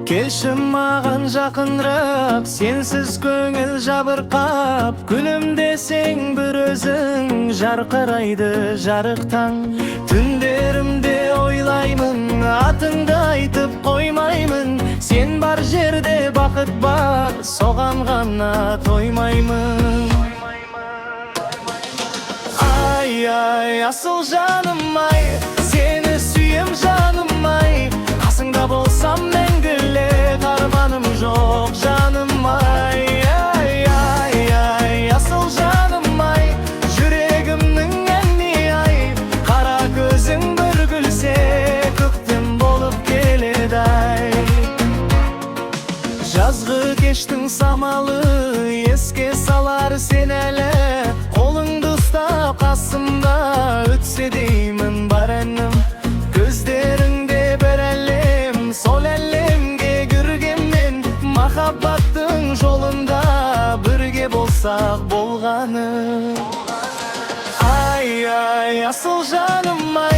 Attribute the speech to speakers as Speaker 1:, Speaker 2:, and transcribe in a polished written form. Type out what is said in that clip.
Speaker 1: Келші маған жақынырақ, сенсіз көңіл жабырқап, күлімдесең бір өзің, жарқырайды жарық таң. Түндерімде ойлаймын, атыңды айтып қоймаймын, сен бар жерде бақыт бар, соған ғана тоймаймын. Ай, ай, асыл жаным ай, сені сүйем жаным ай, қасыңда болсам мәңгілік, арманым жоқ жаным ай. Ай, ай, ай, асыл жаным ай, жүрегімнің әніне ай, қара көзің бір күлсе, көктем болып келеді ай. Жазғы кештің самалы еске салар сен әлі, қолыңды ұстап қасымда өтсе деймін бар әнім. Көздеріңде бір әлем, сол әлемге кіргенмен, махаббаттың жолында бірге болсақ болғаны. Ай, ай, асыл жаным ай,